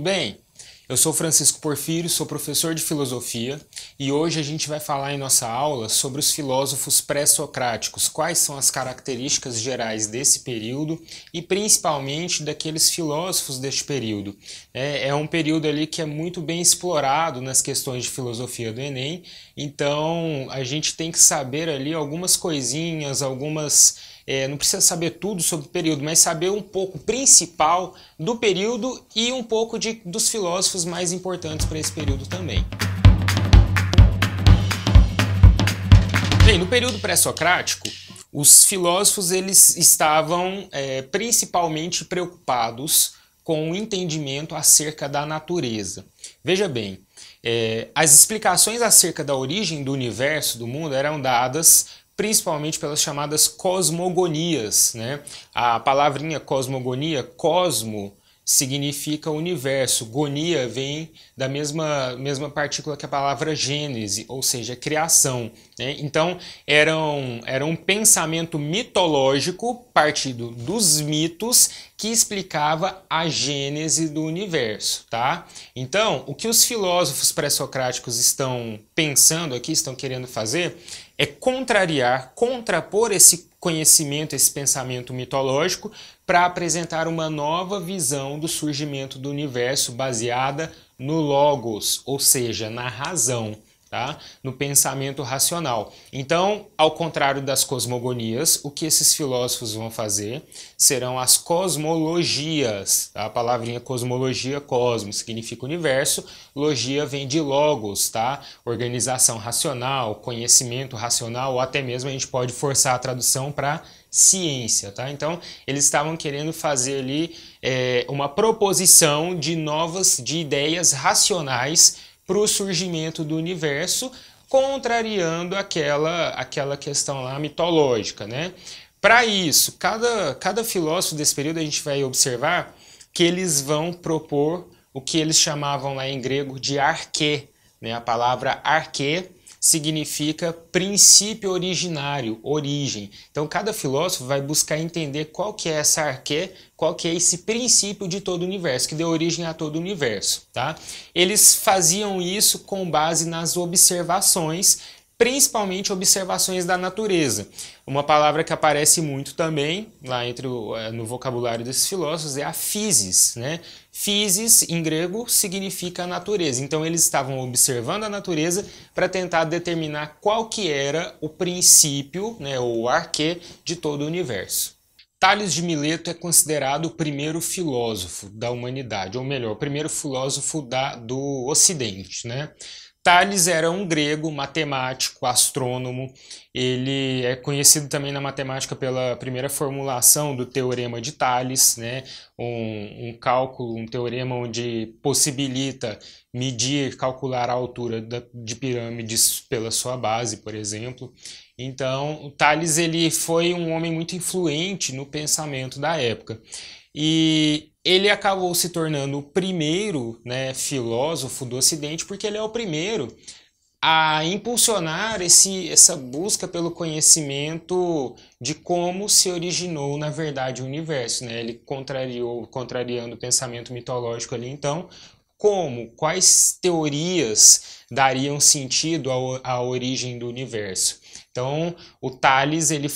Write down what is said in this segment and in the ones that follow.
bem? Eu sou Francisco Porfírio, sou professor de filosofia e hoje a gente vai falar em nossa aula sobre os filósofos pré-socráticos, quais são as características gerais desse período e principalmente daqueles filósofos deste período. É um período ali que é muito bem explorado nas questões de filosofia do Enem, então a gente tem que saber ali algumas coisinhas, não precisa saber tudo sobre o período, mas saber um pouco principal do período e um pouco dos filósofos mais importantes para esse período também. Bem, no período pré-socrático, os filósofos eles estavam principalmente preocupados com o entendimento acerca da natureza. Veja bem, as explicações acerca da origem do universo, do mundo, eram dadas principalmente pelas chamadas cosmogonias, né? A palavrinha cosmogonia, cosmo, significa universo, gonia vem da mesma partícula que a palavra gênese, ou seja, criação, né? Então, era um pensamento mitológico partido dos mitos que explicava a gênese do universo, tá? Então, o que os filósofos pré-socráticos estão pensando aqui, estão querendo fazer, é contrapor esse conhecimento, esse pensamento mitológico, para apresentar uma nova visão do surgimento do universo baseada no logos, ou seja, na razão, tá? No pensamento racional. Então, ao contrário das cosmogonias, o que esses filósofos vão fazer serão as cosmologias. Tá? A palavrinha cosmologia, cosmos, significa universo, logia vem de logos, tá? Organização racional, conhecimento racional, ou até mesmo a gente pode forçar a tradução para ciência, tá? Então, eles estavam querendo fazer ali uma proposição de ideias racionais para o surgimento do universo, contrariando aquela questão lá mitológica, né? Para isso, cada filósofo desse período a gente vai observar que eles vão propor o que eles chamavam lá em grego de arquê, né? A palavra arquê significa princípio originário, origem. Então, cada filósofo vai buscar entender qual que é essa arquê, qual que é esse princípio de todo o universo, que deu origem a todo o universo, tá? Eles faziam isso com base nas observações, principalmente observações da natureza. Uma palavra que aparece muito também lá no vocabulário desses filósofos é a physis, né? Physis, em grego, significa natureza. Então, eles estavam observando a natureza para tentar determinar qual que era o princípio, né, ou o arquê de todo o universo. Tales de Mileto é considerado o primeiro filósofo da humanidade, ou melhor, o primeiro filósofo do Ocidente, né? Tales era um grego, matemático, astrônomo. Ele é conhecido também na matemática pela primeira formulação do Teorema de Tales, né? Um cálculo, um teorema onde possibilita calcular a altura de pirâmides pela sua base, por exemplo. Então, o Tales ele foi um homem muito influente no pensamento da época. E ele acabou se tornando o primeiro, né, filósofo do Ocidente, porque ele é o primeiro a impulsionar essa busca pelo conhecimento de como se originou, na verdade, o universo, né? Ele contrariando o pensamento mitológico ali, então, quais teorias dariam sentido à origem do universo. Então, o Tales, ele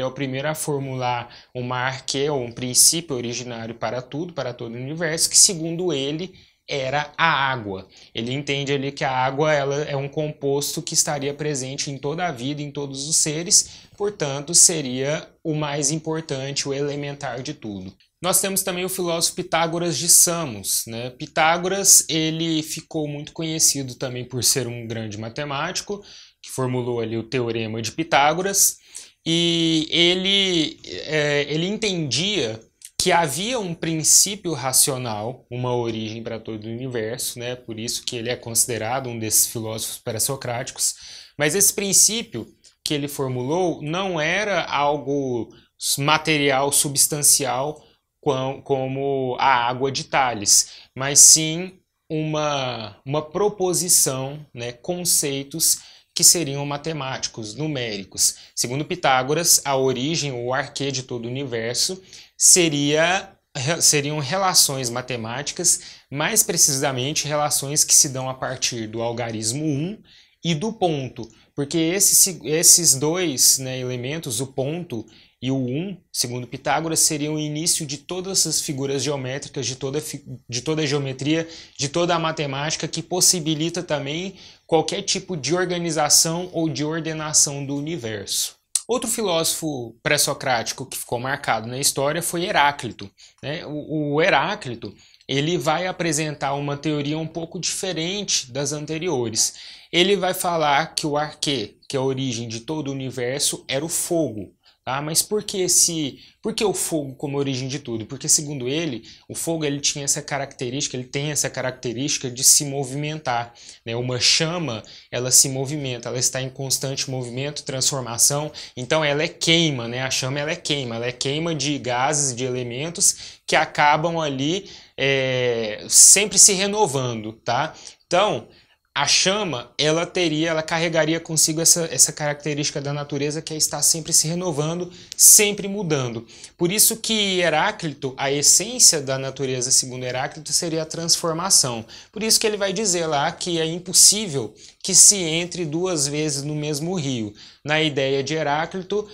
é o primeiro a formular uma arquê, ou um princípio originário para tudo, para todo o universo, que segundo ele era a água. Ele entende ali que a água ela é um composto que estaria presente em toda a vida, em todos os seres, portanto, seria o mais importante, o elementar de tudo. Nós temos também o filósofo Pitágoras de Samos, né? Pitágoras, ele ficou muito conhecido também por ser um grande matemático, que formulou ali o Teorema de Pitágoras, e ele entendia que havia um princípio racional, uma origem para todo o universo, né? Por isso que ele é considerado um desses filósofos pré-socráticos, mas esse princípio que ele formulou não era algo material, substancial, como a água de Tales, mas sim uma proposição, né? Conceitos que seriam matemáticos, numéricos. Segundo Pitágoras, a origem ou arquê de todo o universo seria seriam relações matemáticas, mais precisamente relações que se dão a partir do algarismo 1 e do ponto, porque esses dois, né, elementos, o ponto e o 1, segundo Pitágoras, seriam o início de todas as figuras geométricas, de toda a geometria, de toda a matemática, que possibilita também qualquer tipo de organização ou de ordenação do universo. Outro filósofo pré-socrático que ficou marcado na história foi Heráclito, né? O Heráclito, ele vai apresentar uma teoria um pouco diferente das anteriores. Ele vai falar que o arquê, que é a origem de todo o universo, era o fogo. Tá? Mas por que o fogo como origem de tudo? Porque, segundo ele, o fogo ele tem essa característica de se movimentar, né? Uma chama, ela se movimenta, ela está em constante movimento, transformação, então ela é queima, né? A chama ela é queima de gases, de elementos que acabam ali sempre se renovando, tá? Então, a chama, ela carregaria consigo essa característica da natureza, que é estar sempre se renovando, sempre mudando. Por isso que Heráclito, a essência da natureza, segundo Heráclito, seria a transformação. Por isso que ele vai dizer lá que é impossível que se entre duas vezes no mesmo rio. Na ideia de Heráclito,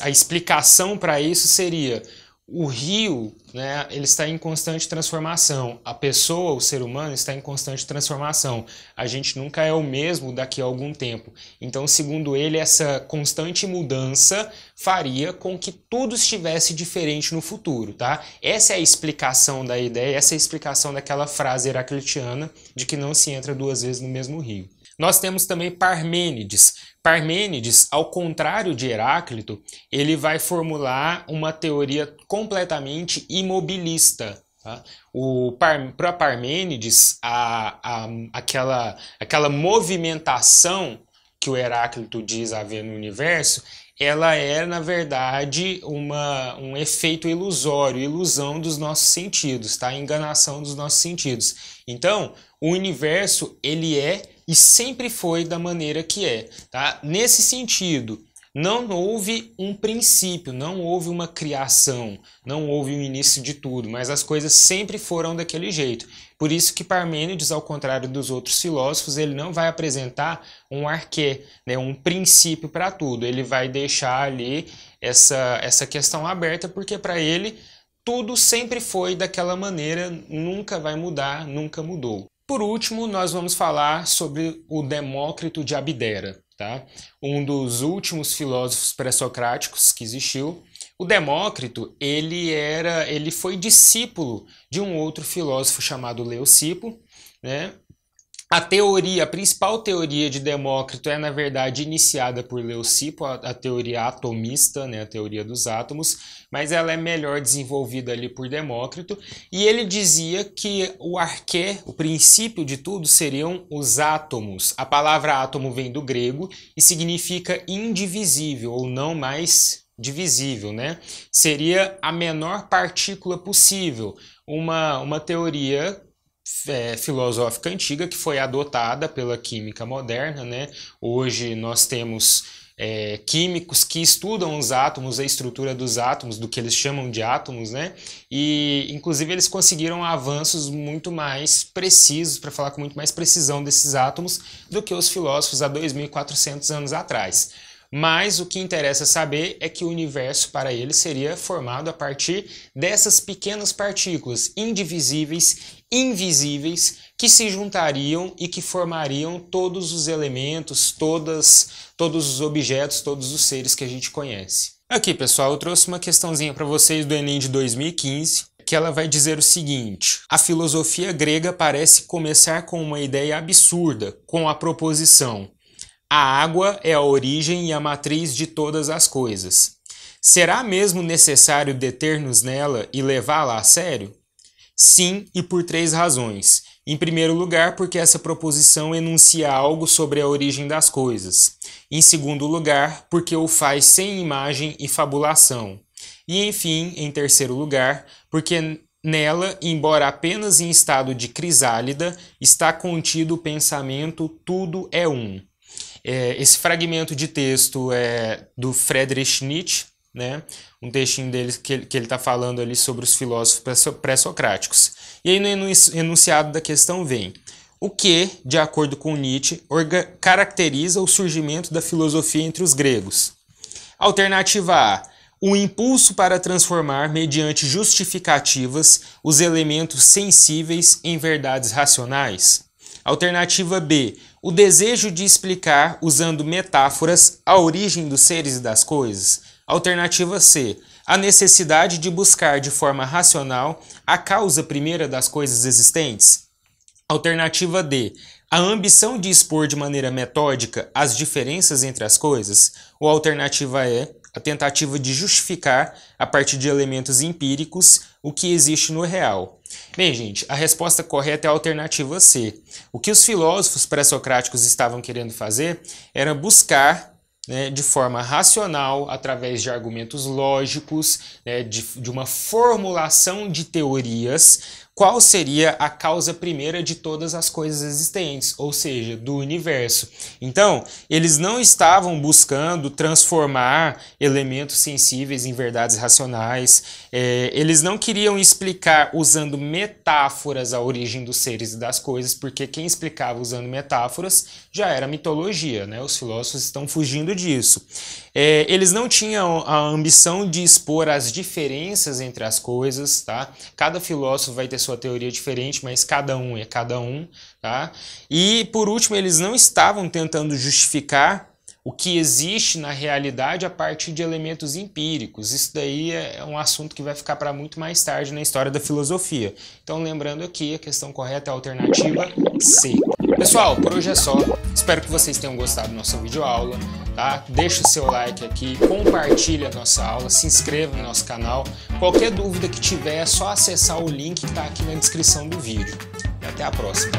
a explicação para isso seria: o rio, né, ele está em constante transformação. A pessoa, o ser humano, está em constante transformação. A gente nunca é o mesmo daqui a algum tempo. Então, segundo ele, essa constante mudança faria com que tudo estivesse diferente no futuro, tá? Essa é a explicação da ideia, essa é a explicação daquela frase heraclitiana de que não se entra duas vezes no mesmo rio. Nós temos também Parmênides. Parmênides, ao contrário de Heráclito, ele vai formular uma teoria completamente imobilista. Tá? Para Parmênides, aquela movimentação que o Heráclito diz haver no universo, ela é, na verdade, um efeito ilusório, ilusão dos nossos sentidos, tá? Enganação dos nossos sentidos. Então, o universo, ele é e sempre foi da maneira que é, tá? Nesse sentido, não houve um princípio, não houve uma criação, não houve um início de tudo, mas as coisas sempre foram daquele jeito. Por isso que Parmênides, ao contrário dos outros filósofos, ele não vai apresentar um arqué, né, um princípio para tudo. Ele vai deixar ali essa questão aberta, porque para ele tudo sempre foi daquela maneira, nunca vai mudar, nunca mudou. Por último, nós vamos falar sobre o Demócrito de Abdera, tá? Um dos últimos filósofos pré-socráticos que existiu. O Demócrito, ele foi discípulo de um outro filósofo chamado Leucipo, né? A principal teoria de Demócrito é, na verdade, iniciada por Leucipo, a teoria atomista, né, a teoria dos átomos, mas ela é melhor desenvolvida ali por Demócrito, e ele dizia que o arqué, o princípio de tudo, seriam os átomos. A palavra átomo vem do grego e significa indivisível, ou não mais divisível, né? Seria a menor partícula possível, uma teoria filosófica antiga que foi adotada pela química moderna, né? Hoje nós temos químicos que estudam os átomos, a estrutura dos átomos, do que eles chamam de átomos, né? E inclusive eles conseguiram avanços muito mais precisos, para falar com muito mais precisão desses átomos, do que os filósofos há 2.400 anos atrás. Mas o que interessa saber é que o universo para ele seria formado a partir dessas pequenas partículas indivisíveis, invisíveis, que se juntariam e que formariam todos os elementos, todos os objetos, todos os seres que a gente conhece. Aqui, pessoal, eu trouxe uma questãozinha para vocês do Enem de 2015, que ela vai dizer o seguinte: a filosofia grega parece começar com uma ideia absurda, com a proposição: a água é a origem e a matriz de todas as coisas. Será mesmo necessário deter-nos nela e levá-la a sério? Sim, e por 3 razões. Em primeiro lugar, porque essa proposição enuncia algo sobre a origem das coisas. Em segundo lugar, porque o faz sem imagem e fabulação. E, enfim, em terceiro lugar, porque nela, embora apenas em estado de crisálida, está contido o pensamento tudo é um. Esse fragmento de texto é do Friedrich Nietzsche, né? Um textinho dele que ele está falando ali sobre os filósofos pré-socráticos. E aí no enunciado da questão vem: o que, de acordo com Nietzsche, caracteriza o surgimento da filosofia entre os gregos? Alternativa A: o impulso para transformar, mediante justificativas, os elementos sensíveis em verdades racionais. Alternativa B: o desejo de explicar, usando metáforas, a origem dos seres e das coisas. Alternativa C: a necessidade de buscar de forma racional a causa primeira das coisas existentes. Alternativa D: a ambição de expor de maneira metódica as diferenças entre as coisas. Ou alternativa E: a tentativa de justificar, a partir de elementos empíricos, o que existe no real. Bem, gente, a resposta correta é a alternativa C. O que os filósofos pré-socráticos estavam querendo fazer era buscar, né, de forma racional, através de argumentos lógicos, né, de uma formulação de teorias, qual seria a causa primeira de todas as coisas existentes, ou seja, do universo. Então, eles não estavam buscando transformar elementos sensíveis em verdades racionais, eles não queriam explicar usando metáforas a origem dos seres e das coisas, porque quem explicava usando metáforas já era mitologia, né? Os filósofos estão fugindo disso. Eles não tinham a ambição de expor as diferenças entre as coisas, tá? Cada filósofo vai ter sua teoria diferente, mas cada um é cada um, tá? E, por último, eles não estavam tentando justificar o que existe na realidade a partir de elementos empíricos. Isso daí é um assunto que vai ficar para muito mais tarde na história da filosofia. Então, lembrando aqui, a questão correta é a alternativa C. Pessoal, por hoje é só. Espero que vocês tenham gostado da nossa videoaula, tá? Deixa o seu like aqui, compartilha a nossa aula, se inscreva no nosso canal. Qualquer dúvida que tiver, é só acessar o link que está aqui na descrição do vídeo. E até a próxima.